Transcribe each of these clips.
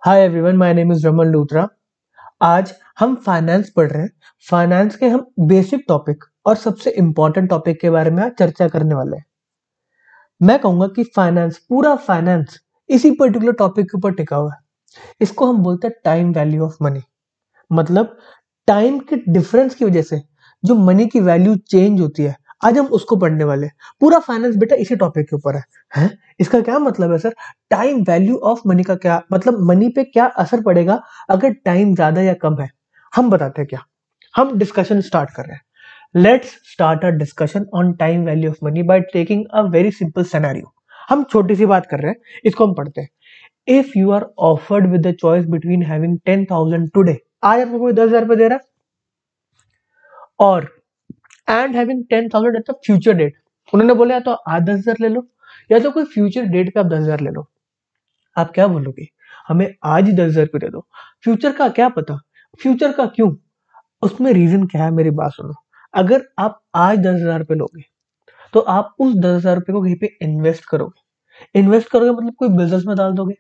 Hi everyone, my name is Raman Luthra. आज हम finance पढ़ रहे हैं। फाइनेंस के हम बेसिक टॉपिक और सबसे इम्पोर्टेंट टॉपिक के बारे में आज चर्चा करने वाले हैं। मैं कहूंगा कि फाइनेंस, पूरा फाइनेंस इसी पर्टिकुलर टॉपिक के ऊपर टिका हुआ है। इसको हम बोलते हैं टाइम वैल्यू ऑफ मनी। मतलब टाइम के डिफरेंस की वजह से जो मनी की वैल्यू चेंज होती है, आज हम उसको पढ़ने वाले हैं। पूरा फाइनेंस बेटा इसी टॉपिक के ऊपर है? इसका क्या मतलब है sir? Time value of money का क्या मतलब, मनी पे क्या असर पड़ेगा अगर टाइम ज्यादा या कम है? हम बताते हैं क्या। हम डिस्कशन स्टार्ट कर रहे हैं। Let's start a discussion on time value of money by taking a very simple scenario. हम छोटी सी बात कर रहे हैं, इसको हम पढ़ते हैं। If you are offered with the choice between having 10,000 today, आज आपको कोई 10,000 रुपए दे रहा है, और and having 10,000 at the future date. उन्होंने बोला या तो आज 10,000 ले लो या तो कोई फ्यूचर डेट पे आप 10,000 ले लो। आप क्या बोलोगे? हमें आज ही 10,000 रुपये दे दो। फ्यूचर का क्या पता? फ्यूचर का क्यों? उसमें रीजन क्या है, मेरी बात सुनो। अगर आप आज 10,000 रुपये लोगे तो आप उस 10,000 रुपये को कहीं पे इन्वेस्ट करोगे। इन्वेस्ट करोगे मतलब कोई बिजनेस में डाल दोगे।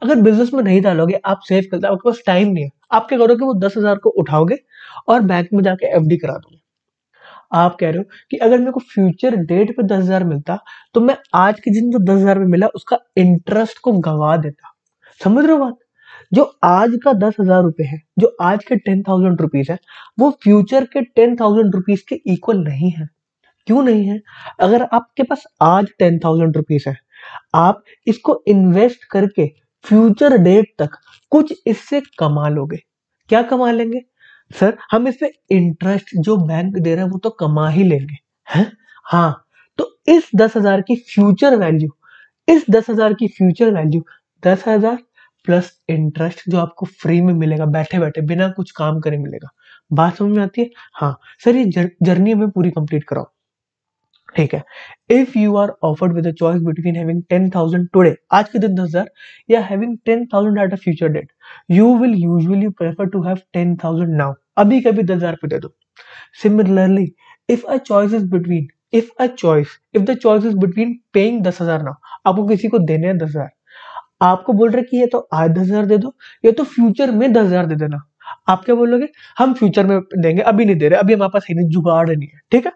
अगर बिजनेस में नहीं डालोगे, आप सेव करते, आपके पास टाइम नहीं है, आप क्या करोगे? वो 10,000 को उठाओगे और बैंक में जाके एफडी करा दोगे। आप कह रहे हो कि अगर मेरे को फ्यूचर डेट पे 10,000 मिलता तो मैं आज के दिन जो 10,000 मिला उसका इंटरेस्ट को गवा देता। समझ रहे हो बात? जो आज का 10,000 रुपए है, जो आज के 10,000 रुपीज है, वो फ्यूचर के 10,000 रुपीज के इक्वल नहीं है। क्यों नहीं है? अगर आपके पास आज 10,000 रुपीज है, आप इसको इन्वेस्ट करके फ्यूचर डेट तक कुछ इससे कमा लोगे। क्या कमा लेंगे? सर, हम इसमें इंटरेस्ट जो बैंक दे रहा है वो तो कमा ही लेंगे, हैं? हाँ। तो इस 10,000 की फ्यूचर वैल्यू, इस 10,000 की फ्यूचर वैल्यू 10,000 प्लस इंटरेस्ट जो आपको फ्री में मिलेगा, बैठे बैठे बिना कुछ काम करे मिलेगा। बात समझ में आती है? हाँ सर, ये जर्नी हमें पूरी कंप्लीट कराओ। ठीक है। If you are offered with choice between having 10,000 today, आज के दिन 10,000, या having 10,000 at a future date, you will usually prefer to have 10,000 now. अभी कभी 10,000 पे दे दो। Similarly, if a choice is between if the choice is between paying 10,000 now, आपको किसी को देने हैं 10,000, आपको बोल रहे कि ये तो आज 10,000 दे दो या तो फ्यूचर में 10,000 दे देना। आप क्या बोलोगे? हम फ्यूचर में देंगे, अभी नहीं दे रहे, अभी हमारे पास है नहीं, जुगाड़ नहीं है। ठीक है।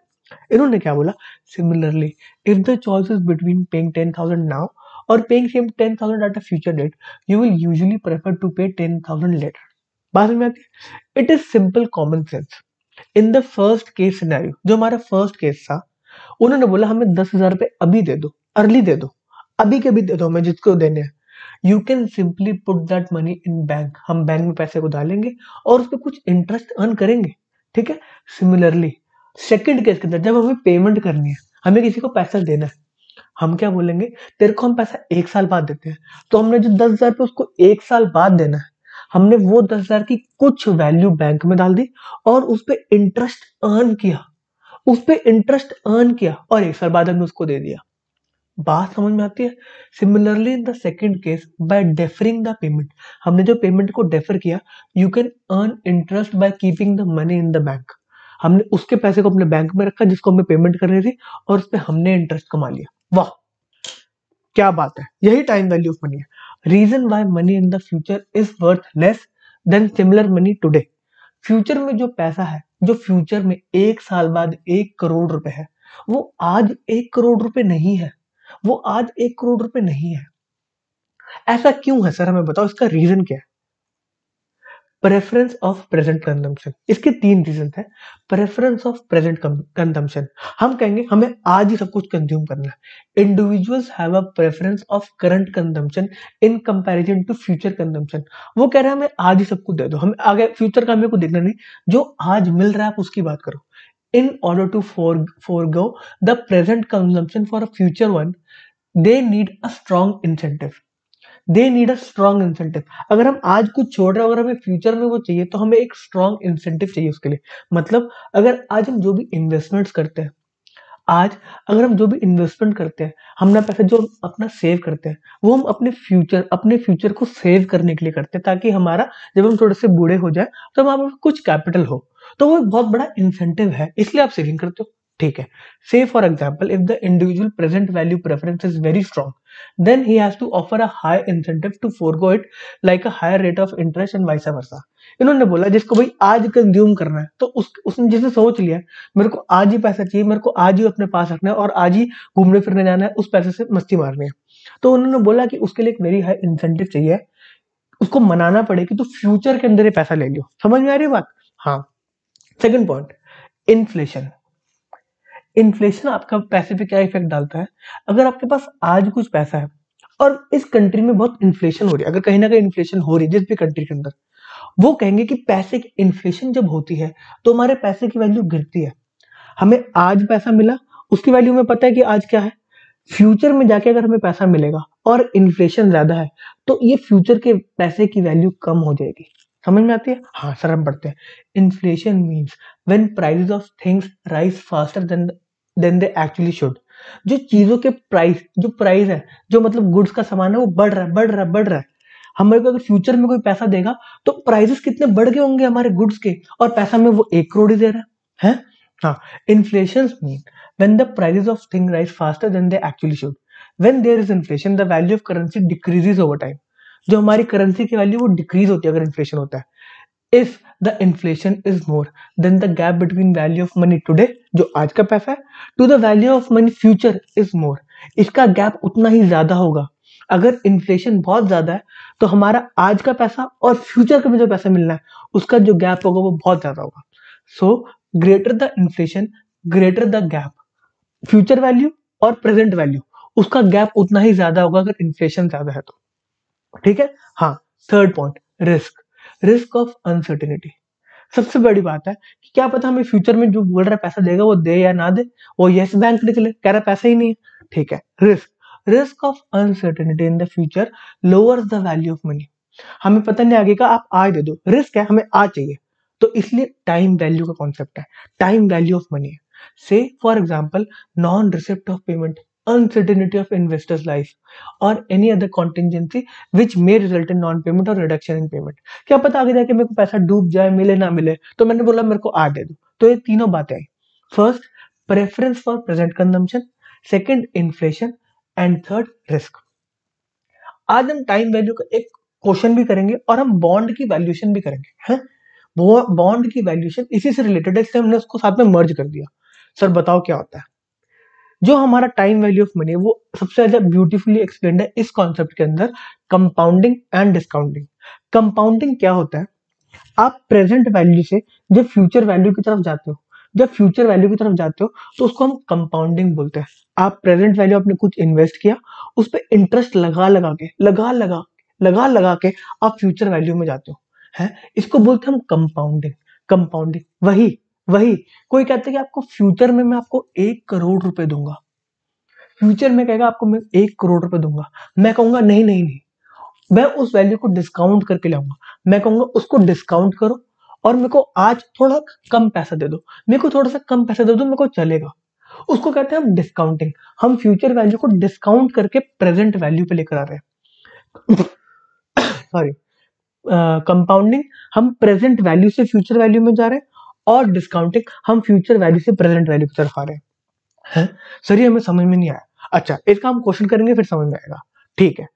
इन्होंने क्या बोला? Similarly, if the choice is between paying 10,000 now और paying same 10,000 at a future date, you will usually prefer to pay 10,000 later. बात में आती है? It is simple common sense. In the first case scenario, जो हमारा first case था, उन्होंने बोला हमें 10,000 रुपए अभी दे दो, अर्ली दे दो, अभी के भी दे दो हमें, जिसको देने हैं। You can simply put that money in bank, हम बैंक में पैसे को डालेंगे और उस पर कुछ इंटरेस्ट अर्न करेंगे। ठीक है। सिमिलरली, सेकंड केस के अंदर जब हमें पेमेंट करनी है, हमें किसी को पैसा देना है, हम क्या बोलेंगे? तेरे को हम पैसा 1 साल बाद देते हैं। तो हमने जो 10,000 रुपये उसको 1 साल बाद देना है, हमने वो 10,000 की कुछ वैल्यू बैंक में डाल दी और उस पर इंटरेस्ट अर्न किया, उस पे इंटरेस्ट अर्न किया और 1 साल बाद हमने उसको दे दिया। बात समझ में आती है? Similarly in the second case, by deferring the payment, हमने जो पेमेंट को डेफर किया, you can earn interest by keeping the money in the bank. हमने उसके पैसे को अपने बैंक में रखा जिसको हमें पेमेंट करनी थी और उस पर हमने इंटरेस्ट कमा लिया। वाह, क्या बात है! यही टाइम वैल्यू ऑफ मनी है। Reason why money in the future is worth less than similar money today. Future में जो पैसा है, जो फ्यूचर में 1 साल बाद 1 करोड़ रुपए है, वो आज 1 करोड़ रुपए नहीं है। वो आज 1 करोड़ रुपए नहीं है। ऐसा क्यों है सर? हमें बताओ, इसका रीजन क्या है? प्रेफरेंस ऑफ प्रेजेंट कंजम्पशन, इसके 3 रीजन है। प्रेफरेंस ऑफ प्रेजेंट कंजम्पशन, हम कहेंगे हमें आज ही सब कुछ कंज्यूम करना है। Individuals have a preference of current consumption in comparison to future consumption. वो कह रहे हैं हमें आज ही सब कुछ दे दो, हमें आगे फ्यूचर का हमें को देखना नहीं, जो आज मिल रहा है आप उसकी बात करो। In order to forego the present consumption for a future one, they need a strong incentive. They need a strong incentive. अगर हम आज कुछ छोड़ रहे हैं, अगर हमें फ्यूचर में वो चाहिए, तो हमें एक स्ट्रॉन्ग इंसेंटिव चाहिए उसके लिए। मतलब अगर आज हम जो भी इन्वेस्टमेंट्स करते हैं, आज अगर हम जो भी इन्वेस्टमेंट करते हैं, हम ना पैसा जो अपना सेव करते हैं, वो हम अपने फ्यूचर को सेव करने के लिए करते हैं, ताकि हमारा जब हम थोड़े से बूढ़े हो जाए तो हमारे पास कुछ कैपिटल हो। तो वो एक बहुत बड़ा इंसेंटिव है, इसलिए आप सेविंग करते हो। ठीक है। Say for example if the individual present value preference is very strong then he has to offer a high incentive to forgo it like a higher rate of interest and vice versa. इन्होंने बोला जिसको भाई आज consume करना है तो उसने जिसने सोच लिया मेरे को आज ही पैसा चाहिए, मेरे को आज ही अपने पास रखना है और आज ही घूमने फिरने जाना है, उस पैसे से मस्ती मारनी है, तो उन्होंने बोला कि उसके लिए एक वेरी हाई इंसेंटिव चाहिए, उसको मनाना पड़े कि तू फ्यूचर के अंदर ये पैसा ले लियो। समझ में आ रही है बात? हाँ। Second point, inflation. इन्फ्लेशन आपका पैसे पे क्या इफेक्ट डालता है? अगर आपके पास आज कुछ पैसा है और इस कंट्री में बहुत इन्फ्लेशन हो रही है, अगर कहीं ना कहीं इन्फ्लेशन हो रही है जिस भी कंट्री के अंदर, वो कहेंगे कि पैसे की इन्फ्लेशन जब होती है तो हमारे पैसे की वैल्यू गिरती है। हमें आज पैसा मिला, उसकी वैल्यू में पता है कि आज क्या है, फ्यूचर में जाके अगर हमें पैसा मिलेगा और इन्फ्लेशन ज्यादा है तो ये फ्यूचर के पैसे की वैल्यू कम हो जाएगी। समझ में आती है? हाँ सर, हम पढ़ते हैं। Inflation means when prices of things rise faster than they actually should. जो चीजों के प्राइस, जो प्राइस है, जो मतलब गुड्स का सामान है, वो बढ़ रहा है, बढ़ रहा है, बढ़ रहा है। हमारे को अगर फ्यूचर में कोई पैसा देगा तो प्राइसेस कितने बढ़ गए होंगे हमारे गुड्स के, और पैसा में वो 1 करोड़ ही दे रहा है। हाँ। Inflation mean when the prices of things rise faster than they actually should. When there is inflation, the value of currency decreases over time. जो हमारी करेंसी की वैल्यू वो डिक्रीज होती है अगर इन्फ्लेशन होता है। If the inflation is more than the gap between value of money today, जो आज का पैसा है, to the value of money future is more, इसका गैप उतना ही ज्यादा होगा। अगर इन्फ्लेशन बहुत ज्यादा है तो हमारा आज का पैसा और फ्यूचर का में जो पैसा मिलना है उसका जो गैप होगा वो बहुत ज्यादा होगा। So greater the inflation greater the gap, future value और प्रेजेंट वैल्यू, उसका गैप उतना ही ज्यादा होगा अगर इन्फ्लेशन ज्यादा है तो। ठीक है। हाँ। Third point, risk. Risk of uncertainty. सबसे बड़ी बात है कि क्या पता हमें फ्यूचर में जो बोल रहा है पैसा देगा वो दे या ना दे, वो यस बैंक निकले कह रहा पैसा ही नहीं है। ठीक है। Risk. Risk of uncertainty in the future lowers the value of money. हमें पता नहीं आगे का, आप आज दे दो, रिस्क है, हमें आज चाहिए, तो इसलिए टाइम वैल्यू का कॉन्सेप्ट है, टाइम वैल्यू ऑफ मनी है। Say for example non receipt of payment, uncertainty of investors life or any other contingency which may result in non payment or reduction in payment। क्या पता आगे जाके मेरे को पैसा डूब जाए, मिले ना मिले, तो मैंने बोला मेरे को आज दे दो। तो ये तीनों बातें आई। First, preference for present consumption, second inflation, and third risk. आज हम टाइम वैल्यू का एक क्वेश्चन भी करेंगे और हम बॉन्ड की वैल्यूएशन भी करेंगे। है बॉन्ड की वैल्यूएशन इसी से रिलेटेड है, इसलिए हमने उसको साथ में मर्ज कर दिया। सर बताओ क्या होता है? जो हमारा टाइम वैल्यू ऑफ मनी है वो सबसे ज्यादा ब्यूटीफुली एक्सप्लेन्ड है इस कॉन्सेप्ट के अंदर, कंपाउंडिंग एंड डिस्काउंटिंग। कंपाउंडिंग क्या होता है? आप प्रेजेंट वैल्यू से जब फ्यूचर वैल्यू की तरफ जाते हो, जब फ्यूचर वैल्यू की तरफ जाते हो तो उसको हम कंपाउंडिंग बोलते हैं। आप प्रेजेंट वैल्यू आपने कुछ इन्वेस्ट किया, उस पर इंटरेस्ट लगा लगा के आप फ्यूचर वैल्यू में जाते हो, है इसको बोलते हैं हम कंपाउंडिंग। कंपाउंडिंग वही वही कोई कहता है कि आपको फ्यूचर में मैं आपको 1 करोड़ रुपए दूंगा, फ्यूचर में कहेगा आपको मैं 1 करोड़ रुपए दूंगा, मैं कहूंगा नहीं नहीं नहीं, मैं उस वैल्यू को डिस्काउंट करके लाऊंगा, मैं कहूंगा उसको डिस्काउंट करो और मेरे को आज थोड़ा कम पैसा दे दो, मेरे को थोड़ा सा कम पैसा दे दो, मेरे को चलेगा। उसको कहते हैं हम डिस्काउंटिंग। हम फ्यूचर वैल्यू को डिस्काउंट करके प्रेजेंट वैल्यू पे लेकर आ रहे हैं। सॉरी। कंपाउंडिंग हम प्रेजेंट वैल्यू से फ्यूचर वैल्यू में जा रहे हैं, और डिस्काउंटिंग हम फ्यूचर वैल्यू से प्रेजेंट वैल्यू की तरफ आ रहे हैं। सर ये हमें समझ में नहीं आया। अच्छा, इसका हम क्वेश्चन करेंगे फिर समझ में आएगा। ठीक है।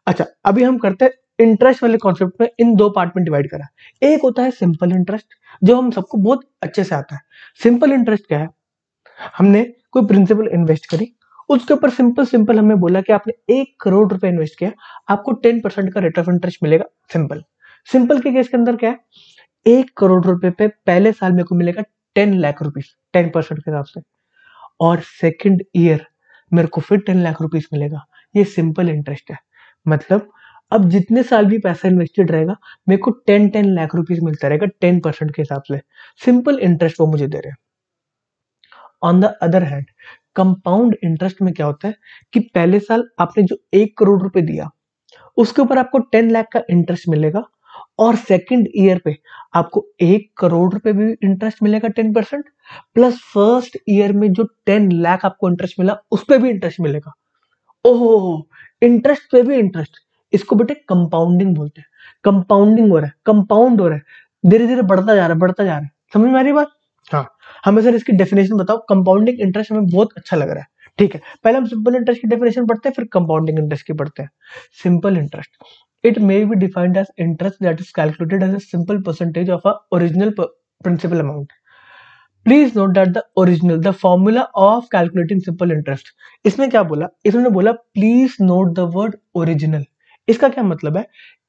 अच्छा, अभी हम करते हैं इंटरेस्ट वाले कॉन्सेप्ट में, इन दो पार्ट में डिवाइड करा। एक होता है सिंपल इंटरेस्ट, जो हम सबको बहुत अच्छे से आता है। सिंपल इंटरेस्ट क्या है? हमने कोई प्रिंसिपल इन्वेस्ट करी, उसके ऊपर सिंपल सिंपल हमें बोला कि आपने 1 करोड़ रुपए इन्वेस्ट किया, आपको 10% का रेट ऑफ इंटरेस्ट मिलेगा। सिंपल। सिंपल के केस के अंदर क्या है? 1 करोड़ रुपए पे पहले साल मेरे को मिलेगा 10 लाख रुपीज 10% के हिसाब से, और सेकंड ईयर मेरे को फिर 10 लाख रुपीज मिलेगा। ये सिंपल इंटरेस्ट है। मतलब अब जितने साल भी पैसा इन्वेस्टेड रहेगा मेरे को 10 लाख रुपीज मिलता रहेगा 10% के हिसाब से। सिंपल इंटरेस्ट वो मुझे दे रहे हैं। On the other hand compound interest में क्या होता है कि पहले साल आपने जो 1 करोड़ रुपए दिया उसके ऊपर आपको 10 लाख का इंटरेस्ट मिलेगा, और सेकंड ईयर पे आपको 1 करोड़ रुपए भी इंटरेस्ट मिलेगा 10%, प्लस फर्स्ट ईयर में जो 10 लाख आपको इंटरेस्ट मिला उस पे भी इंटरेस्ट मिलेगा। ओहो, इंटरेस्ट पे भी इंटरेस्ट, इसको बेटे कंपाउंडिंग बोलते हैं। कंपाउंडिंग हो रहा है, कंपाउंड हो रहा है, धीरे धीरे बढ़ता जा रहा है, बढ़ता जा रहा है। समझ में आ रही बात? हाँ, हमें सर इसकी डेफिनेशन बताओ। कंपाउंडिंग इंटरेस्ट हमें बहुत अच्छा लग रहा है, ठीक है। पहले हम सिंपल इंटरेस्ट की डेफिनेशन पढ़ते हैं, फिर कंपाउंडिंग इंटरेस्ट की पढ़ते हैं। Simple interest, it may be defined as interest that is calculated as a simple percentage of a original principal amount. Please note that the formula of calculating simple interest. इसमें क्या बोला, इसने बोला please note the word original. इसका क्या मतलब है,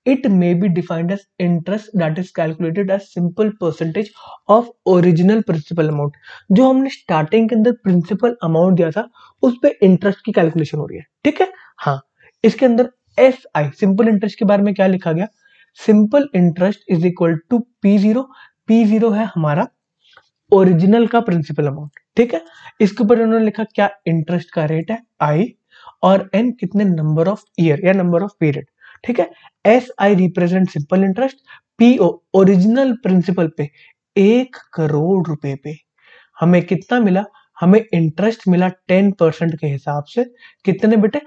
it may be defined as interest that is calculated as simple percentage of original principal amount. जो हमने स्टार्टिंग के अंदर प्रिंसिपल अमाउंट दिया था उस पे इंटरेस्ट की कैलकुलेशन हो रही है, ठीक है। हाँ, इसके अंदर एस आई सिंपल इंटरेस्ट के बारे में क्या लिखा गया, simple interest is equal to P zero. P zero है हमारा ओरिजिनल का प्रिंसिपल अमाउंट, ठीक है। इसके ऊपर उन्होंने लिखा क्या, इंटरेस्ट का रेट है आई, और एन कितने नंबर ऑफ ईयर या नंबर ऑफ पीरियड, ठीक है। S I represent simple interest, PO original principal पे 1 करोड़ रुपए पे हमें कितना मिला, हमें इंटरेस्ट मिला 10% के हिसाब से। कितने बेटे,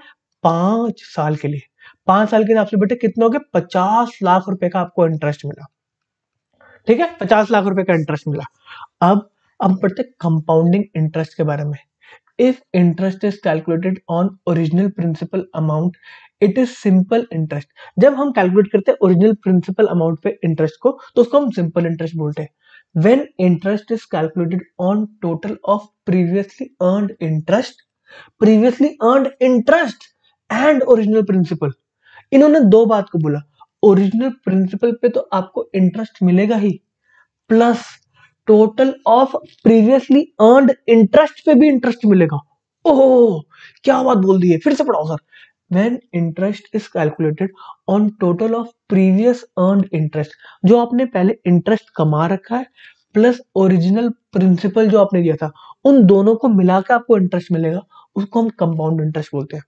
5 साल के लिए। 5 साल के हिसाब से बेटे कितने हो गए, 50 लाख रुपए का आपको इंटरेस्ट मिला, ठीक है। 50 लाख रुपए का इंटरेस्ट मिला। अब पढ़ते कंपाउंडिंग इंटरेस्ट के बारे में। If interest is calculated on original principal amount, it is simple interest. जब हम कैलकुलेट करते हैं ओरिजिनल प्रिंसिपल अमाउंट पे इंटरेस्ट को, तो उसको हम सिंपल इंटरेस्ट बोलते हैं। When interest is calculated on total of previously earned interest and original principal. इन्होंने दो बात को बोला, ओरिजिनल प्रिंसिपल पे तो आपको इंटरेस्ट मिलेगा ही, plus total of previously earned interest पे भी इंटरेस्ट मिलेगा। ओह, क्या बात बोल दी है, फिर से पढ़ाओ sir. When interest is calculated on total of previous earned interest, जो आपने पहले इंटरेस्ट कमा रखा है प्लस ओरिजिनल प्रिंसिपल जो आपने दिया था, उन दोनों को मिलाकर आपको इंटरेस्ट मिलेगा, उसको हम कंपाउंड इंटरेस्ट बोलते हैं।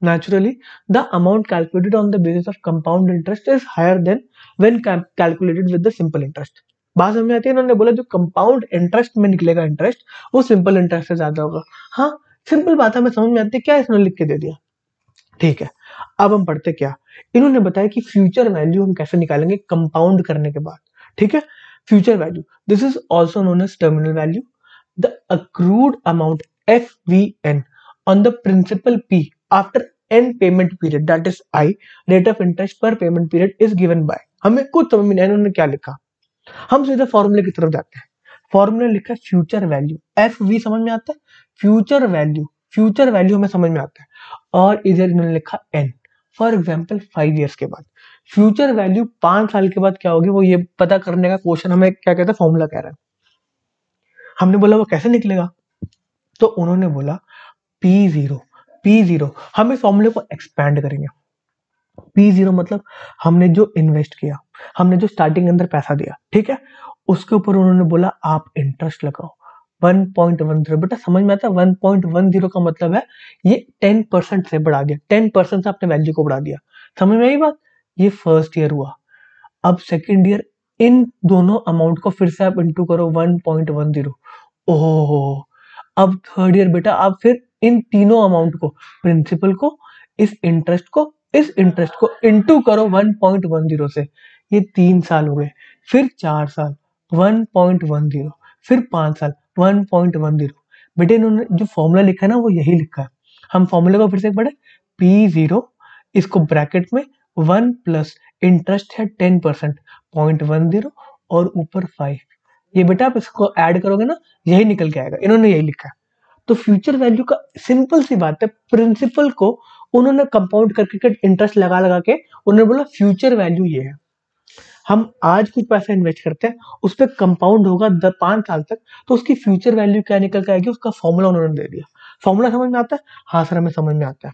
Naturally, the amount calculated on the basis of compound interest is higher than when calculated with the simple interest. बात समझ में आती है, इन्होंने बोला जो कंपाउंड इंटरेस्ट में निकलेगा इंटरेस्ट, वो सिंपल इंटरेस्ट से ज्यादा होगा। हाँ, सिंपल बात है, हमें समझ में आती है, क्या इसने लिख के दे दिया, ठीक है। अब हम पढ़ते क्या, इन्होंने बताया कि फ्यूचर वैल्यू हम कैसे निकालेंगे कंपाउंड करने के बाद, ठीक है। Future value, this is also known as terminal value. The accrued amount F V N on the principal P after N payment period that is I, rate of interest per payment period is given by. हमें कुछ समझ में नहीं आया इन्होंने क्या लिखा, हम सीधे फॉर्मूले की तरफ जाते हैं। फॉर्मूला लिखा है फ्यूचर वैल्यू, एफ वी समझ में आता है, फ्यूचर वैल्यू हमें समझ में आता है, और इधर इन्होंने लिखा एन, फॉर एग्जाम्पल 5 ईयर्स के बाद। फ्यूचर वैल्यू 5 साल के बाद क्या होगी, वो ये पता करने का क्वेश्चन हमें क्या कहता है, फॉर्मूला कह रहा है। हमने बोला वो कैसे निकलेगा, तो उन्होंने बोला पी जीरो हम इस फॉर्मूले को एक्सपैंड करेंगे। पी जीरो मतलब हमने जो इन्वेस्ट किया, हमने जो स्टार्टिंग अंदर पैसा दिया, ठीक है, उसके ऊपर उन्होंने बोला आप इंटरेस्ट लगाओ 1.10। बेटा समझ में आता है, 1.10 का मतलब है ये 10% से बढ़ा दिया, 10% से आपने वैल्यू को बढ़ा दिया। समझ में आई बात, ये फर्स्ट ईयर हुआ। अब सेकेंड ईयर इन दोनों अमाउंट को फिर से आप इंटू करो 1.10। ओहो, अब थर्ड ईयर बेटा आप फिर इन तीनों अमाउंट को, प्रिंसिपल को, इस इंटरेस्ट को इंटू करो 1.10 से। ये 3 साल हो गए, फिर 4 साल 1.10, फिर 5 साल 1.10। बेटे इन्होंने जो फॉर्मूला लिखा है ना वो यही लिखा है। हम फॉर्मूले को फिर से पढ़े, P0 इसको ब्रैकेट में 1 प्लस इंटरेस्ट है 10% 0.10 और ऊपर 5। ये बेटा आप इसको ऐड करोगे ना, यही निकल के आएगा, इन्होंने यही लिखा है। तो फ्यूचर वैल्यू का सिंपल सी बात है, प्रिंसिपल को उन्होंने कंपाउंड करके इंटरेस्ट लगा लगा के उन्होंने बोला फ्यूचर वैल्यू ये है। हम आज कुछ पैसा इन्वेस्ट करते हैं, उस पर कंपाउंड होगा 5 साल तक, तो उसकी फ्यूचर वैल्यू क्या निकल के आएगी, उसका फॉर्मूला उन्होंने दे दिया। फॉर्मूला समझ में आता है, हाँ सर हमें समझ में आता है।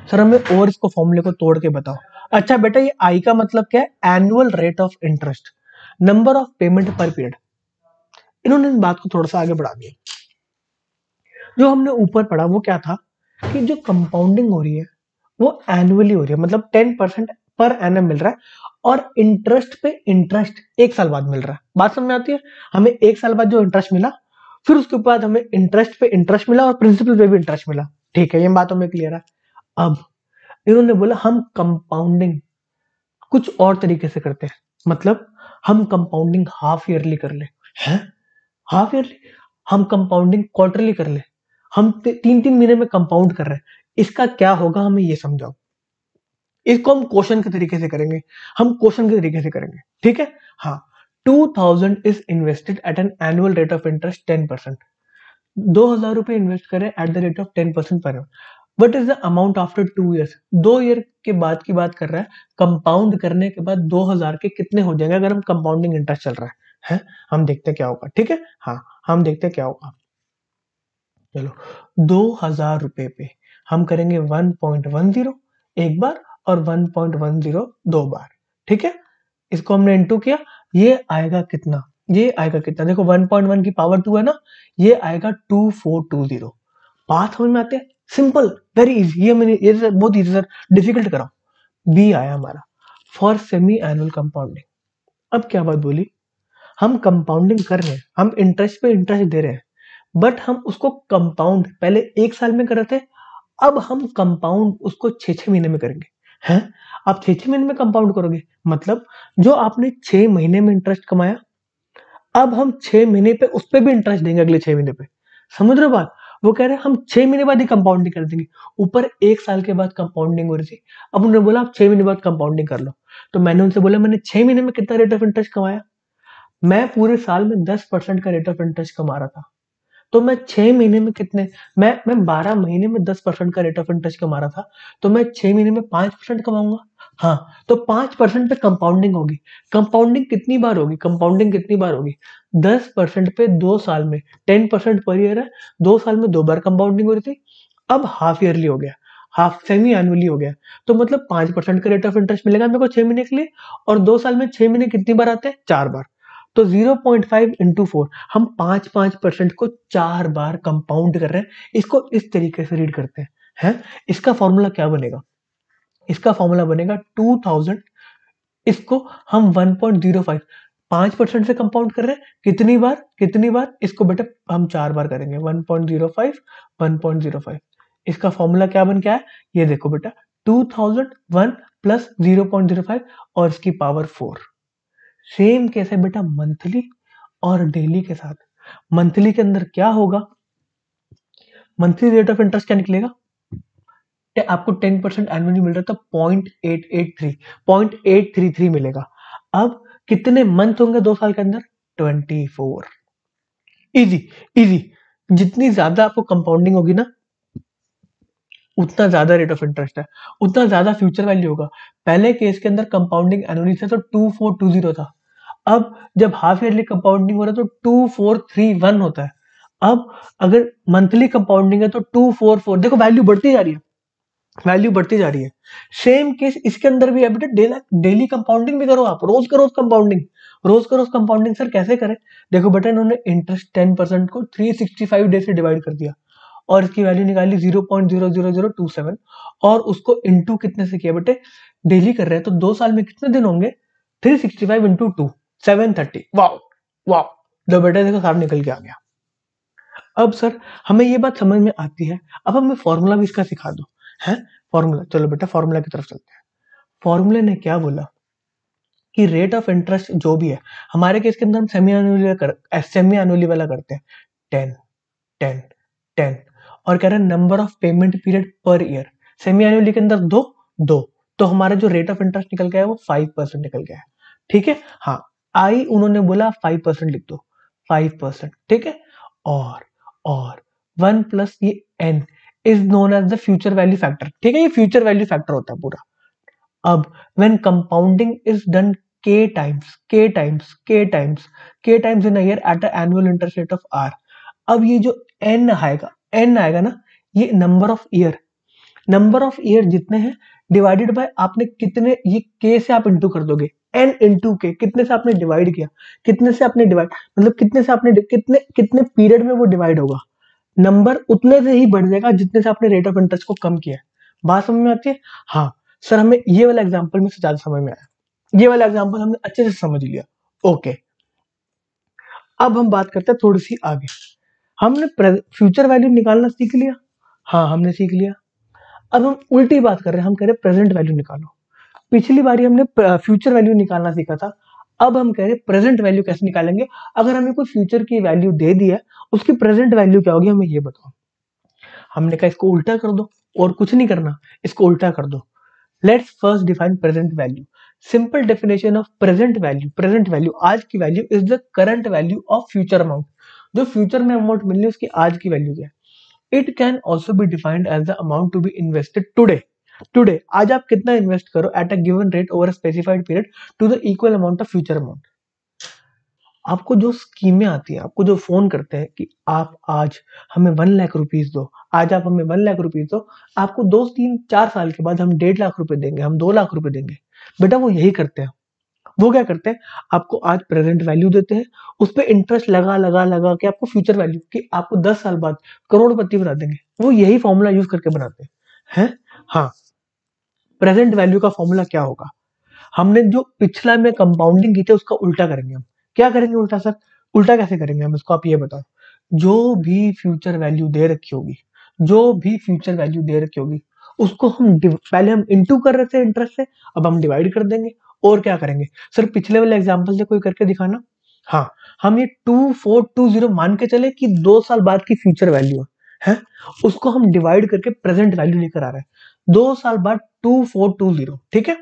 सर हमें और इसको फॉर्मूले को तोड़ के बताओ। अच्छा बेटा ये आई का मतलब क्या है, annual rate of interest, number of payment पर पीरियड। इन्होंने इस बात को थोड़ा सा आगे बढ़ा दिया। जो हमने ऊपर पढ़ा वो क्या था कि जो कंपाउंडिंग हो रही है वो एनुअली हो रही है, मतलब 10% पर एनम मिल रहा है, और इंटरेस्ट पे इंटरेस्ट 1 साल बाद मिल रहा है। बात समझ में आती है, हमें 1 साल बाद जो इंटरेस्ट मिला, फिर उसके बाद हमें इंटरेस्ट पे इंटरेस्ट मिला और प्रिंसिपल पे भी इंटरेस्ट मिला, ठीक है, ये बात हमें क्लियर है। अब इन्होंने बोला हम कंपाउंडिंग कुछ और तरीके से करते हैं, मतलब हम कंपाउंडिंग हाफ ईयरली कर ले हैं। हाफ ईयरली, हम कंपाउंडिंग क्वार्टरली कर ले, हम 3-3 महीने में कंपाउंड कर रहे हैं, इसका क्या होगा हमें ये समझाओ। इसको हम क्वेश्चन के तरीके से करेंगे, हम क्वेश्चन के तरीके से करेंगे, ठीक है। हाँ, 2000 is invested at an annual rate of interest 10%। 2000 रुपए इन्वेस्ट करें एट द रेट ऑफ 10% पर। What is the amount after 2 years, 2 year के बाद की बात कर रहा है, कंपाउंड करने के बाद 2000 के कितने हो जाएंगे अगर हम कंपाउंडिंग इंटरेस्ट चल रहा है? हम देखते हैं क्या होगा, ठीक है। हाँ, हम देखते हैं क्या होगा। चलो, 2000 रुपए पे हम करेंगे 1.10 एक बार और 1.10 2 बार, ठीक है। इसको हमने इंटू किया, ये आएगा कितना, ये आएगा कितना, देखो 1.1 की पावर 2 है ना, ये आएगा 2420। बात समझ में आते हैं, सिंपल, वेरी इजी। ये मैंने ये बहुत इजी सर, डिफिकल्ट कराओ। बी आया हमारा फॉर सेमी एनुअल कंपाउंडिंग। अब क्या बात बोली, हम कंपाउंडिंग कर रहे हैं, हम इंटरेस्ट पे इंटरेस्ट दे रहे हैं, बट हम उसको कंपाउंड पहले 1 साल में कर रहे थे, अब हम कंपाउंड उसको 6-6 महीने में करेंगे। हैं, आप 6-6 महीने में कंपाउंड करोगे, मतलब जो आपने 6 महीने में इंटरेस्ट कमाया, अब हम 6 महीने पे उस पे भी इंटरेस्ट देंगे अगले 6 महीने पे। समझ रहे हो बात, वो कह रहे हैं हम 6 महीने बाद ही कंपाउंडिंग कर देंगे, ऊपर 1 साल के बाद कंपाउंडिंग हो रही थी। अब उन्होंने बोला आप 6 महीने बाद कंपाउंडिंग कर लो, तो मैंने उनसे बोला मैंने 6 महीने में कितना रेट ऑफ इंटरेस्ट कमाया, मैं पूरे साल में 10% का रेट ऑफ इंटरेस्ट कमा रहा था, तो मैं 6 महीने में कितने, मैं 12 महीने में 10% का रेट ऑफ इंटरेस्ट कमा रहा था, तो मैं 6 महीने में 5% कमाऊंगा। हाँ, तो 5% पे कंपाउंडिंग होगी। कंपाउंडिंग कितनी बार होगी, कंपाउंडिंग कितनी बार होगी, 10% पे 2 साल में, 10% पर ईयर है, 2 साल में 2 बार कंपाउंडिंग हो रही थी। अब हाफ ईयरली हो गया, हाफ सेमी एनुअली हो गया, तो मतलब 5% का रेट ऑफ इंटरेस्ट मिलेगा मेरे को 6 महीने के लिए, और 2 साल में 6 महीने कितनी बार आते हैं, 4 बार। तो 0.5 इंटू 4, हम 5-5% को 4 बार कंपाउंड कर रहे हैं। इसको इस तरीके से रीड करते हैं। इसका फॉर्मूला क्या बनेगा, इसका फॉर्मूला बनेगा 2000, इसको हम 1.05, 5% से कंपाउंड कर रहे हैं, कितनी बार, कितनी बार, इसको बेटा हम 4 बार करेंगे, 1.05, 1.05। इसका फॉर्मूला क्या बन गया है, ये देखो बेटा, 2001 प्लस 0.05 और इसकी पावर 4। सेम कैसे बेटा मंथली और डेली के साथ। मंथली के अंदर क्या होगा, मंथली रेट ऑफ इंटरेस्ट क्या निकलेगा, आपको 10% एनुअली मिल रहा था, 0.833 मिलेगा। अब कितने मंथ होंगे 2 साल के अंदर, 24। Easy, easy. जितनी ज्यादा आपको कंपाउंडिंग होगी ना, उतना ज्यादा रेट ऑफ इंटरेस्ट है, उतना ज्यादा फ्यूचर वैल्यू होगा। पहले केस के अंदर कंपाउंडिंग एनुअली था तो 2420 था, अब जब हाफ ईयरली कंपाउंडिंग हो रहा है तो 2431 होता है। अब अगर मंथली कंपाउंडिंग है तो 244, देखो वैल्यू बढ़ती जा रही है, वैल्यू बढ़ती जा रही है। सेम केस इसके अंदर भी है बेटा, डेली कंपाउंडिंग भी करो, आप रोज का रोज कंपाउंडिंग, रोज का रोज कंपाउंडिंग। सर कैसे करें, देखो बेटा इन्होंने इंटरेस्ट 10% को 365 डे से डिवाइड कर दिया और इसकी वैल्यू निकाली 0.00027, और उसको इंटू कितने से किया बेटे, डेली कर रहे हैं तो 2 साल में कितने दिन होंगे, 365 इंटू 2, 730। वाह वाह, लो बेटा देखो साहब निकल के आ गया। अब सर हमें ये बात समझ में आती है, अब हमें फॉर्मूला भी इसका सिखा दो। है फॉर्मूला, चलो बेटा फॉर्मूला की तरफ चलते हैं। फॉर्मूले ने क्या बोला कि रेट ऑफ इंटरेस्ट जो भी है, हमारे केस के अंदर हम सेमी एनुअली वाला करते हैं, 10 10 10, और कह रहे हैं number of payment period per year, semi annually के अंदर दो दो, तो हमारा जो रेट ऑफ इंटरेस्ट निकल गया है वो 5% निकल गया है, ठीक है। हाँ, आई उन्होंने बोला 5% लिख दो, 5%, ठीक है। और 1 प्लस ये N is known as the future value factor, ठीक है, ये फ्यूचर वैल्यू फैक्टर होता है पूरा। अब when compounding is done k times in a year at an annual interest rate of r, अब ये जो n आएगा ना, ये नंबर ऑफ ईयर जितने हैं डिवाइडेड बाय आपने कितने, ये k से आप इंटू कर दोगे, n इंटू k, कितने से आपने डिवाइड किया, कितने से आपने डिवाइड, मतलब कितने से आपने कितने कितने पीरियड में वो डिवाइड होगा, नंबर उतने से ही बढ़ जाएगा जितने से आपने रेट ऑफ इंटरेस्ट को कम किया है। बात समझ में आती है। हाँ सर, हमें ये वाला एग्जांपल में से ज्यादा समझ में आया, ये वाला एग्जांपल हमने अच्छे से समझ लिया। ओके, अब हम बात करते हैं थोड़ी सी आगे। हमने फ्यूचर वैल्यू निकालना सीख लिया, हाँ हमने सीख लिया। अब हम उल्टी बात कर रहे हैं, हम कह रहे हैं प्रेजेंट वैल्यू निकालो। पिछली बारी हमने फ्यूचर वैल्यू निकालना सीखा था, अब हम कह रहे हैं प्रेजेंट वैल्यू कैसे निकालेंगे। अगर हमें कोई फ्यूचर की वैल्यू दे दी है, उसकी प्रेजेंट वैल्यू क्या होगी हमें ये बताओ। हमने कहा इसको उल्टा कर दो, और कुछ नहीं करना, इसको उल्टा कर दो। Let's first define present value. Simple definition of present value, present value आज की value is the current value of future amount. जो फ्यूचर में अमाउंट मिलनी है उसकी आज की वैल्यू क्या है। It can also be defined as the amount to be invested today. Today आज आप कितना इन्वेस्ट करो at a given rate over a specified period to the equal amount of future amount. आपको जो स्कीमें आती है, आपको जो फोन करते हैं कि आप आज हमें 1 लाख रुपीज दो, आज आप हमें 1 लाख रुपीज दो, आपको 2 3 4 साल के बाद हम 1.5 लाख रुपए देंगे, हम 2 लाख रुपए देंगे। बेटा वो यही करते हैं। वो क्या करते हैं, आपको आज प्रेजेंट वैल्यू देते हैं, उस पर इंटरेस्ट लगा लगा लगा के आपको फ्यूचर वैल्यू कि आपको 10 साल बाद करोड़पति बना देंगे। वो यही फॉर्मूला यूज करके बनाते हैं। हाँ, प्रेजेंट वैल्यू का फॉर्मूला क्या होगा। हमने जो पिछला में कंपाउंडिंग की थी उसका उल्टा करेंगे हम। क्या करेंगे उल्टा सर, उल्टा कैसे करेंगे हम इसको आप ये बताओ। जो भी फ्यूचर वैल्यू दे रखी होगी, जो भी फ्यूचर वैल्यू दे रखी होगी, उसको हम पहले हम इंटू कर रहे थे इंटरेस्ट से, अब हम डिवाइड कर देंगे। और क्या करेंगे सर, पिछले वाले एग्जाम्पल से कोई करके दिखाना। हाँ, हम ये 2420 मान के चले कि 2 साल बाद की फ्यूचर वैल्यू है, उसको हम डिवाइड करके प्रेजेंट वैल्यू लेकर आ रहे हैं। 2 साल बाद 2420, ठीक है।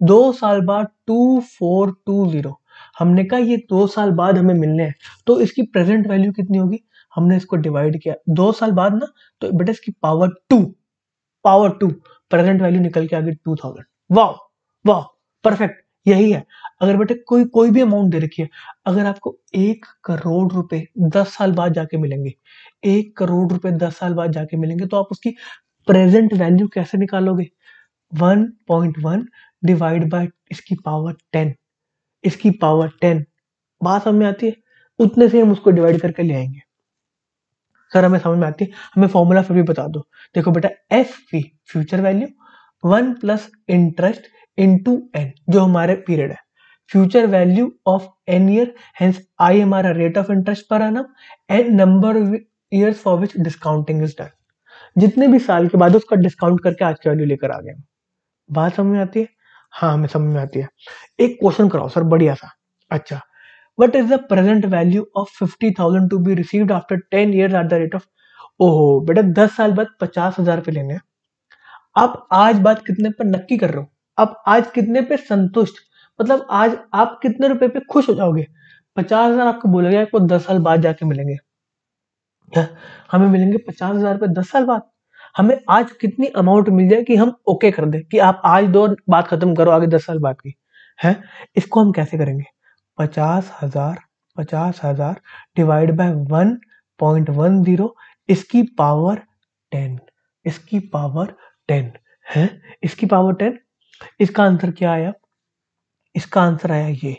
2 साल बाद 2420, हमने कहा ये 2 साल बाद हमें मिलने हैं, तो इसकी प्रेजेंट वैल्यू कितनी होगी। हमने इसको डिवाइड किया 2 साल बाद ना, तो बेटा इसकी पावर टू प्रेजेंट वैल्यू निकल के आ गई 2000। वाह वाह, परफेक्ट, यही है। अगर बेटे कोई कोई भी अमाउंट दे रखी है, अगर आपको 1 करोड़ रुपए 10 साल बाद जाके मिलेंगे, 1 करोड़ रुपए 10 साल बाद जाके मिलेंगे, तो आप उसकी प्रेजेंट वैल्यू कैसे निकालोगे। 1.1 डिवाइड बाय इसकी पावर 10, इसकी पावर 10। बात समझ में आती है, उतने से हम उसको डिवाइड करके ले आएंगे। सर हमें समझ में आती है, हमें फॉर्मूला फिर भी बता दो। देखो बेटा, F P future value 1 plus interest into N, जो हमारे पीरियड है। Future value of N year, hence I हमारा rate of interest per annum, N number years for which discounting is done. जितने भी साल के बाद उसका डिस्काउंट करके आज की वैल्यू लेकर आ गए। बात समझ में आती है। हाँ हमें समझ में आती है। एक क्वेश्चन कराओ सर बढ़िया सा। अच्छा, what is the present value of 50,000 to be received after 10 years at the rate of। ओहो बेटा, 10 साल बाद 50,000 रुपए लेने हैं। आप आज बात कितने पे नक्की कर रहे हो, आप आज कितने पे संतुष्ट, मतलब आज आप कितने रुपए पे खुश हो जाओगे। 50,000 आपको बोलेगा आपको 10 साल बाद जाके मिलेंगे। क्या हमें मिलेंगे 50,000 रुपए 10 साल बाद। हमें आज कितनी अमाउंट मिल जाए कि हम ओके कर दे कि आप आज दो, बात खत्म करो, आगे 10 साल बाद की है। इसको हम कैसे करेंगे, 50,000, 50,000 डिवाइड बाय 1.10, इसकी पावर 10, इसकी पावर 10 है, इसकी पावर 10। इसका आंसर क्या आया, इसका आंसर आया ये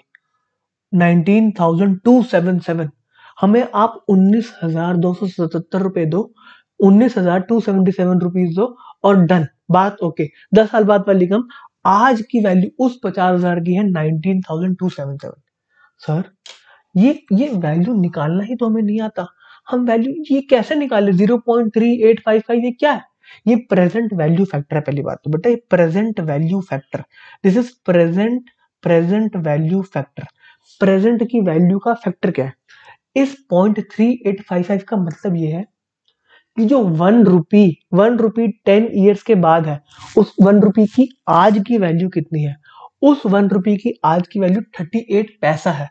19,277। हमें आप 19,277 रुपए दो, 19,277 दो, और डन, बात ओके। 10 साल बाद वाली कम, आज की वैल्यू उस 50,000 की है 19,277। सर ये वैल्यू निकालना ही तो हमें नहीं आता। हम वैल्यू ये कैसे निकाले, 0.3855 ये क्या है। ये प्रेजेंट वैल्यू फैक्टर है। पहली बात तो बेटा, ये present value factor, this is present value factor. Present की वैल्यू का फैक्टर क्या है। इस 0.3855 का मतलब ये है कि जो 1 रुपी 10 ईयर्स के बाद है, उस 1 रुपी की आज की वैल्यू कितनी है। उस 1 रुपी की आज की वैल्यू 38 पैसा है।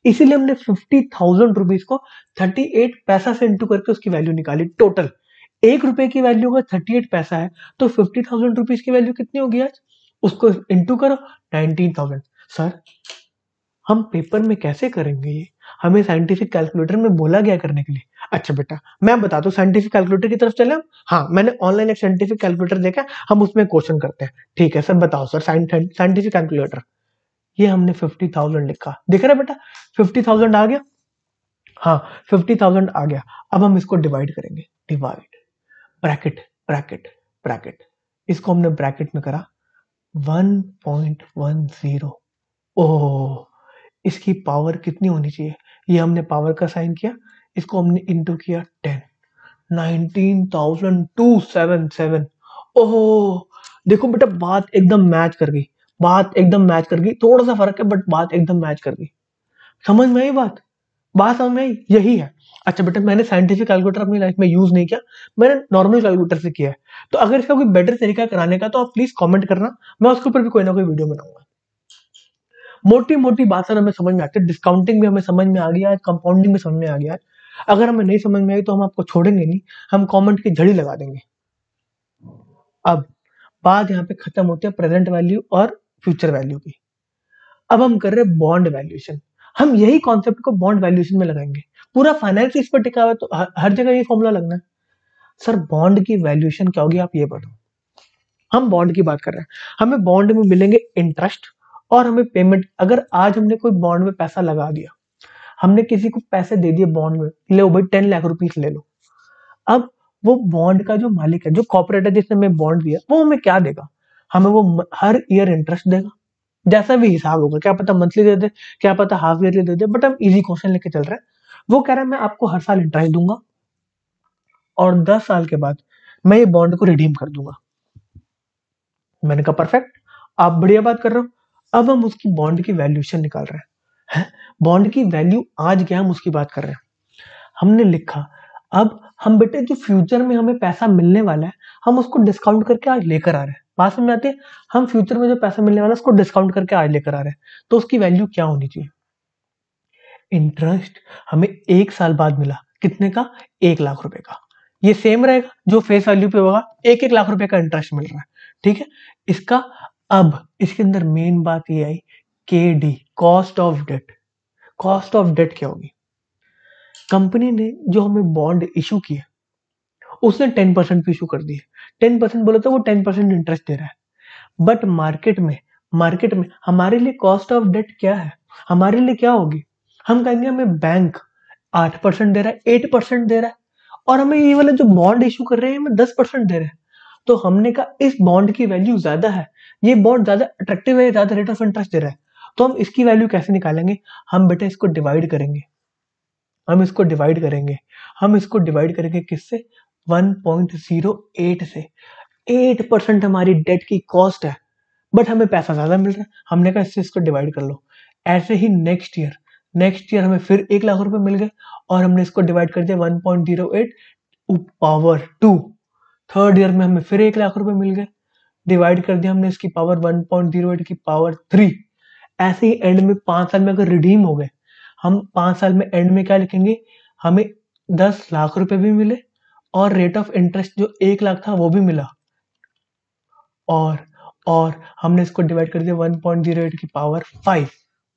इसीलिए हमने 50,000 रुपीज को 38 पैसा से इंटू करके उसकी वैल्यू निकाली टोटल। 1 रुपए की वैल्यू का 38 पैसा है, तो 50,000 रुपीज की वैल्यू कितनी होगी आज, उसको इंटू करो 19,000। सर हम पेपर में कैसे करेंगे ये, हमें साइंटिफिक कैलकुलेटर में बोला गया करने के लिए। अच्छा बेटा मैं बताता हूँ, साइंटिफिक कैलकुलेटर की तरफ चले हम। हाँ मैंने ऑनलाइन एक साइंटिफिक कैलकुलेटर देखा, हम उसमें क्वेश्चन करते हैं। ठीक है सर, बताओ सर साइंटिफिक कैलकुलेटर। ये हमने 50,000 लिखा, दिख रहा है बेटा 50,000 आ गया। हाँ 50,000 आ गया। अब हम इसको डिवाइड करेंगे, डिवाइड, ब्रैकेट ब्रैकेट ब्रैकेट, इसको हमने ब्रैकेट में करा 1.10। ओह, इसकी पावर कितनी होनी चाहिए, ये हमने पावर का साइन किया, इसको हमने इंटू किया 10, 19,277। ओहो देखो बेटा, बात एकदम मैच कर गई, बात एकदम मैच कर गई, थोड़ा सा फर्क है बट बात एकदम मैच कर गई। समझ में आई बात? बात समझ में आई? यही है। अच्छा बेटा, मैंने साइंटिफिक कैलकुलेटर अपनी लाइफ में यूज नहीं किया, मैंने नॉर्मल कैलकुलेटर से किया है। तो अगर इसका कोई बेटर तरीका कराने का तो आप प्लीज कमेंट करना, मैं उसके ऊपर भी कोई ना कोई वीडियो बनाऊंगा। मोटी मोटी बात सर हमें समझ में आती है, डिस्काउंटिंग भी हमें समझ में आ गया है, कंपाउंडिंग भी समझ में आ गया है। अगर हमें नहीं समझ में आई तो हम आपको छोड़ेंगे नहीं, हम कमेंट की झड़ी लगा देंगे। अब बात यहाँ पे खत्म होती है प्रेजेंट वैल्यू और फ्यूचर वैल्यू की। अब हम कर रहे हैं बॉन्ड वैल्यूएशन। हम यही कॉन्सेप्ट को बॉन्ड वैल्यूएशन में लगाएंगे। पूरा फाइनेंस इस पर टिका हुआ है, तो हर जगह ये फॉर्मूला लगना है। सर बॉन्ड की वैल्यूएशन क्या होगी, आप ये बताओ। हम बॉन्ड की बात कर रहे हैं, हमें बॉन्ड में मिलेंगे इंटरेस्ट और हमें पेमेंट। अगर आज हमने कोई बॉन्ड में पैसा लगा दिया, हमने किसी को पैसे दे दिए बॉन्ड में, ले भाई 10 लाख रुपीस ले लो। अब वो बॉन्ड का जो मालिक है, जो कॉर्पोरेट है जिसने हमें बॉन्ड दिया, वो हमें क्या देगा? हमें वो हर ईयर इंटरेस्ट देगा, जैसा भी हिसाब होगा। क्या पता मंथली दे दे, क्या पता half yearly they they, but हम इजी क्वेश्चन लेके चल रहे हैं। वो कह रहा है मैं आपको हर साल इंटरेस्ट दूंगा और 10 साल के बाद मैं ये बॉन्ड को रिडीम कर दूंगा। मैंने कहा परफेक्ट, आप बढ़िया बात कर रहे हो। अब हम उसकी बॉन्ड की वैल्यूएशन निकाल रहे हैं। बॉन्ड की वैल्यू आज क्या, हम उसकी बात कर रहे हैं। हमने लिखा, अब हम बेटे जो फ्यूचर में हमें पैसा मिलने वाला है, हम उसको डिस्काउंट करके आज लेकर आ रहे हैं। बात समझ में आती है? हम फ्यूचर में जो पैसा मिलने वाला है उसको डिस्काउंट करके आज लेकर आ रहे हैं, तो उसकी वैल्यू क्या होनी चाहिए? इंटरेस्ट हमें 1 साल बाद मिला, कितने का? 1 लाख रुपए का। ये सेम रहेगा जो फेस वैल्यू पे होगा, 1-1 लाख रुपए का इंटरेस्ट मिल रहा है। ठीक है, इसका अब इसके अंदर मेन बात ये आई, K D, cost of debt. Cost of debt क्या होगी? कंपनी ने जो हमें बॉन्ड इशू किया, उसने 10% इशू कर दिए। 10% बोला तो वो 10% इंटरेस्ट दे रहा है। बट मार्केट में हमारे लिए कॉस्ट ऑफ डेट क्या है? हमारे लिए क्या होगी? हम कहेंगे हमें बैंक 8% दे रहा है, 8% दे रहा है, और हमें ये वाला जो बॉन्ड इशू कर रहे हैं हमें 10% दे रहे हैं। तो हमने कहा इस बॉन्ड की वैल्यू ज्यादा है, ये बॉन्ड ज्यादा अट्रैक्टिव है, ज्यादा रेट ऑफ इंटरेस्ट दे रहा है। तो हम इसकी वैल्यू कैसे निकालेंगे? हम बेटा इसको डिवाइड करेंगे। हम इसको डिवाइड करेंगे किससे? 1.08 से। 8% हमारी डेट की कॉस्ट है, बट हमें पैसा ज्यादा मिल रहा है। हमने कहा इससे इसको डिवाइड कर लो। ऐसे ही नेक्स्ट ईयर हमें फिर 1 लाख रुपए मिल गए, और हमने इसको डिवाइड कर दिया 1.08 पावर 2। थर्ड ईयर में हमें फिर 1 लाख रुपए मिल गए, डिवाइड कर दिया हमने इसकी पावर 1.08 की पावर 3। ऐसे ही एंड में 5 साल में अगर रिडीम हो गए, हम 5 साल में एंड में क्या लिखेंगे? हमें 10 लाख रुपए भी मिले और रेट ऑफ इंटरेस्ट जो 1 लाख था वो भी मिला, और और हमने इसको डिवाइड कर दिया 1.08 की पावर 5।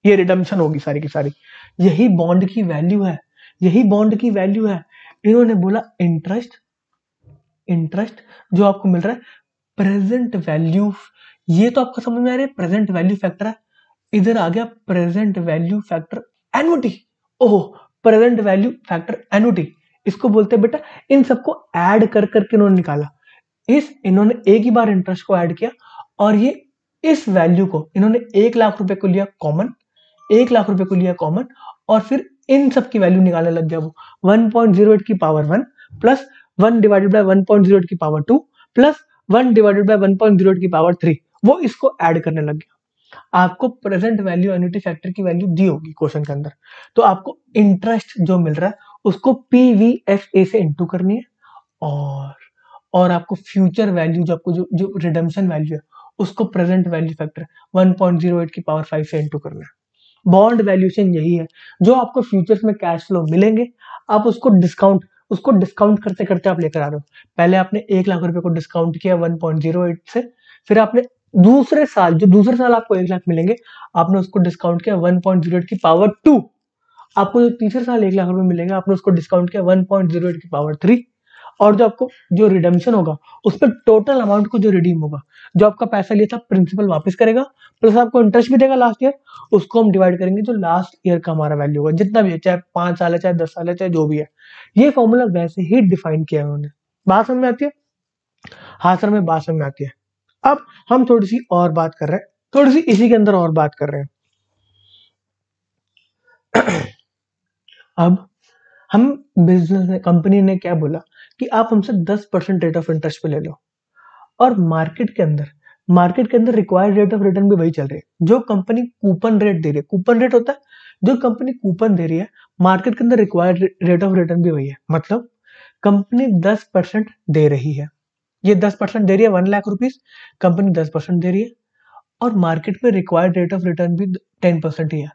ये रिडम्पशन होगी सारी की सारी। यही बॉन्ड की वैल्यू है, इन्होंने बोला इंटरेस्ट जो आपको मिल रहा है, प्रेजेंट वैल्यू। ये तो आपको समझ में आ रहा है, प्रेजेंट वैल्यू फैक्टर है। इधर आ गया प्रेजेंट वैल्यू फैक्टर एन्युटी। ओह, प्रेजेंट वैल्यू फैक्टर एन्युटी, इसको बोलते हैं बेटा। इन सबको ऐड कर करके इन्होंने निकाला। इन्होंने एक ही बार इंटरेस्ट को ऐड किया, और ये इस वैल्यू को इन्होंने 1 लाख रुपए को लिया कॉमन, 1 लाख रुपए को लिया कॉमन, और फिर इन सब की वैल्यू निकालने लग गया वो। 1.08 की पावर 1 प्लस 1 डिवाइडेड बाय 1.08 की पावर 2 प्लस 1 डिवाइडेड बाय 1.08 की पावर 3, वो इसको ऐड करने लग गया। आपको प्रेजेंट वैल्यू एन्युटी फैक्टर की वैल्यू दी होगी क्वेश्चन के अंदर, तो आपको इंटरेस्ट जो मिल रहा है उसको पीवीएफए से इंटू करनी है, और आपको फ्यूचर वैल्यू जो आपको जो रिडम्पशन वैल्यू है उसको प्रेजेंट वैल्यू फैक्टर 1.08 की पावर 5 से इंटू करना है। बॉन्ड वैल्यूएशन यही है। जो आपको फ्यूचर्स में कैश फ्लो मिलेंगे, आप उसको डिस्काउंट करते करते आप लेकर आ रहे हो। पहले आपने 1 लाख रुपए को डिस्काउंट किया 1.08 से, फिर आपने दूसरे साल आपको 1 लाख मिलेंगे, आपने उसको डिस्काउंट किया 1.08 की पावर 2। आपको जो तीसरे साल 1 लाख रुपए मिलेंगे, आपने उसको डिस्काउंट किया 1.08 की पावर 3। और जो आपको जो रिडम्पशन होगा, उस पर टोटल अमाउंट को जो रिडीम होगा, जो आपका पैसा लिया था प्रिंसिपल वापस करेगा, प्लस आपको इंटरेस्ट भी देगा लास्ट ईयर। उसको हम डिवाइड करेंगे जो लास्ट ईयर का हमारा वैल्यू होगा, जितना भी है, चाहे 5 साल है, चाहे 10 साल है, चाहे जो भी है। ये फॉर्मूला वैसे ही डिफाइन किया है उन्होंने। बात समझ में आती है? हाँ सर, में बात समझ में आती है। अब हम थोड़ी सी और बात कर रहे हैं, थोड़ी सी इसी के अंदर और बात कर रहे हैं। अब हम बिजनेस ने, कंपनी ने क्या बोला कि आप हमसे 10% रेट ऑफ इंटरेस्ट पे ले लो, और मार्केट के अंदर मार्केट के अंदर रिक्वायर्ड रेट ऑफ रिटर्न भी वही चल रही है जो कंपनी कूपन रेट दे रही है। कूपन रेट होता है जो कंपनी कूपन दे रही है, मार्केट के अंदर रिक्वायर्ड रेट ऑफ रिटर्न भी वही है। मतलब कंपनी 10% दे रही है, ये 10% दे रही है 1 लाख रुपीज, कंपनी 10% दे रही है और मार्केट में रिक्वायर्ड रेट ऑफ रिटर्न भी 10% ही है।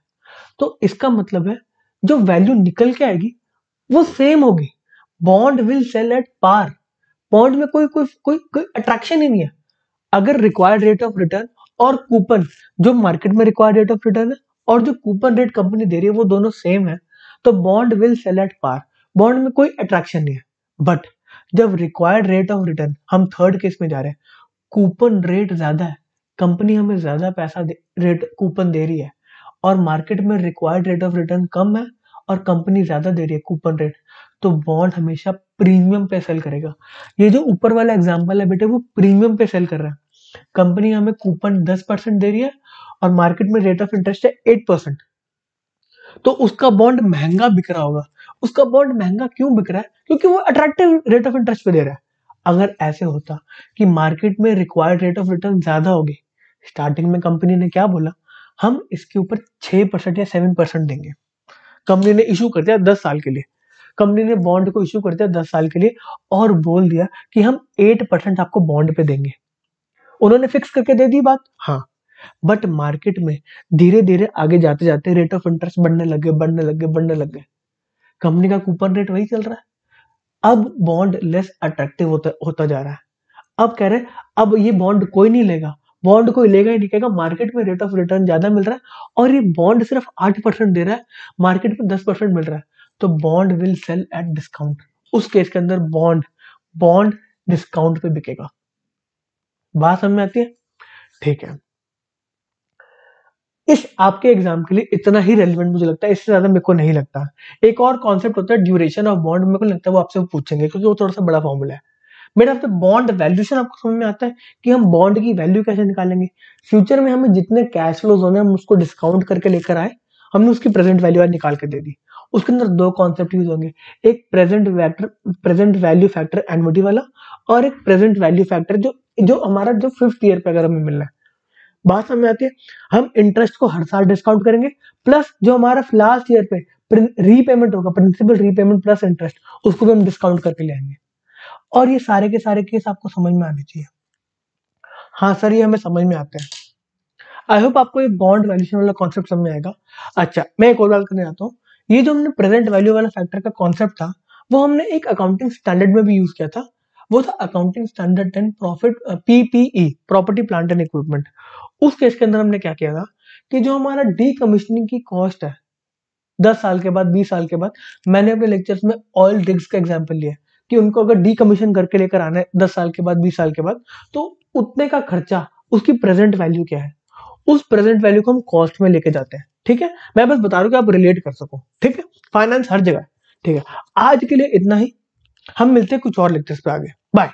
तो इसका मतलब है जो वैल्यू निकल के आएगी वो सेम होगी। Bond will sell at par. Bond में कोई कोई कोई कोई अट्रैक्शन ही नहीं है। अगर रिक्वायर्ड रेट ऑफ रिटर्न और कूपन, जो मार्केट में रिक्वायर्ड रेट ऑफ रिटर्न है और जो कूपन रेट कंपनी दे रही है वो दोनों सेम है, तो bond will sell at par. Bond में कोई अट्रैक्शन नहीं है। बट जब रिक्वायर्ड रेट ऑफ रिटर्न, हम थर्ड केस में जा रहे हैं, कूपन रेट ज्यादा है, कंपनी हमें ज्यादा पैसा रेट कूपन दे रही है और मार्केट में रिक्वायर्ड रेट ऑफ रिटर्न कम है और कंपनी ज्यादा दे रही है कूपन रेट, तो बॉन्ड हमेशा प्रीमियम पे सेल करेगा। ये जो ऊपर वाला एग्जांपल है बेटे, वो प्रीमियम पे सेल कर रहा है। कंपनी हमें कूपन 10% दे रही है और मार्केट में रेट ऑफ इंटरेस्ट है 8%, तो उसका बॉन्ड महंगा बिक रहा होगा। उसका बॉन्ड महंगा क्यों बिक रहा है? क्योंकि वो अट्रैक्टिव रेट ऑफ इंटरेस्ट पे दे रहा है। अगर ऐसे होता कि मार्केट में रिक्वायर्ड रेट ऑफ रिटर्न ज्यादा होगी, स्टार्टिंग में कंपनी ने क्या बोला, हम इसके ऊपर 6% या 7% देंगे। कंपनी ने इशू कर दिया 10 साल के लिए, कंपनी ने बॉन्ड को इशू कर दिया 10 साल के लिए और बोल दिया कि हम 8% आपको बॉन्ड पे देंगे। उन्होंने फिक्स करके दे दी बात, हाँ। बट मार्केट में धीरे धीरे आगे जाते जाते रेट ऑफ इंटरेस्ट बढ़ने लगे बढ़ने लगे बढ़ने लगे, कंपनी का कूपन रेट वही चल रहा है। अब बॉन्ड लेस अट्रैक्टिव होता जा रहा है। अब कह रहे अब ये बॉन्ड कोई नहीं लेगा, बॉन्ड कोई लेगा ही नहीं, कहेगा मार्केट में रेट ऑफ रिटर्न ज्यादा मिल रहा है और ये बॉन्ड सिर्फ 8% दे रहा है, मार्केट में 10% मिल रहा है, तो bond will sell at discount. उस केस के अंदर बॉन्ड बॉन्ड डिस्काउंट पे बिकेगा। बात समझ में आती है? ठीक है। इस आपके एग्जाम के लिए इतना ही रेलिवेंट मुझे लगता है, इससे ज्यादा मेरे को नहीं लगता। एक और कॉन्सेप्ट होता है ड्यूरेशन ऑफ बॉन्ड, मेरे को लगता है वो आपसे पूछेंगे क्योंकि वो थोड़ा सा बड़ा फॉर्मूला है। मेरा आपसे बॉन्ड वैल्यूएशन आपको समझ में आता है कि हम बॉन्ड की वैल्यू कैसे निकालेंगे। फ्यूचर में हमें जितने कैश फ्लोज होने हम उसको डिस्काउंट करके लेकर आए, हमने उसकी प्रेजेंट वैल्यू आज निकाल के दे दी। उसके अंदर दो कॉन्सेप्ट यूज होंगे, एक प्रेजेंट वैल्यू फैक्टर एन्युटी वाला और एक प्रेजेंट वैल्यू फैक्टर जो जो हमारा जो 5th ईयर पे अगर हमें मिलना है। बात समझ में आती है? हम इंटरेस्ट को हर साल डिस्काउंट करेंगे, प्लस जो हमारा लास्ट ईयर पे रीपेमेंट होगा, प्रिंसिपल रीपेमेंट प्लस इंटरेस्ट, उसको भी हम डिस्काउंट करके ले आएंगे। और ये सारे के सारे केस आपको समझ में आने चाहिए। हाँ सर, ये हमें समझ में आते हैं। आई होप आपको ये बॉन्ड वैल्यूएशन वाला कॉन्सेप्ट समझ में आएगा। अच्छा, मैं एक और बात करने आता हूँ। ये जो हमने प्रेजेंट वैल्यू वाला फैक्टर का कॉन्सेप्ट था, वो हमने एक अकाउंटिंग स्टैंडर्ड में भी यूज किया था। वो था accounting standard 10 profit PPE, property plant and equipment. उस केस के अंदर हमने क्या किया था कि जो हमारा डीकमीशनिंग की कॉस्ट है 10 साल के बाद 20 साल के बाद, मैंने अपने लेक्चर्स में ऑयल रिग्स का एग्जांपल लिया कि उनको अगर डीकमीशन करके लेकर आना है 10 साल के बाद 20 साल के बाद, तो उतने का खर्चा, उसकी प्रेजेंट वैल्यू क्या है, उस प्रेजेंट वैल्यू को हम कॉस्ट में लेके जाते हैं। ठीक है, मैं बस बता रहा हूँ कि आप रिलेट कर सको। ठीक है, फाइनेंस हर जगह। ठीक है, आज के लिए इतना ही, हम मिलते हैं कुछ और लेक्चर्स पे आगे। बाय।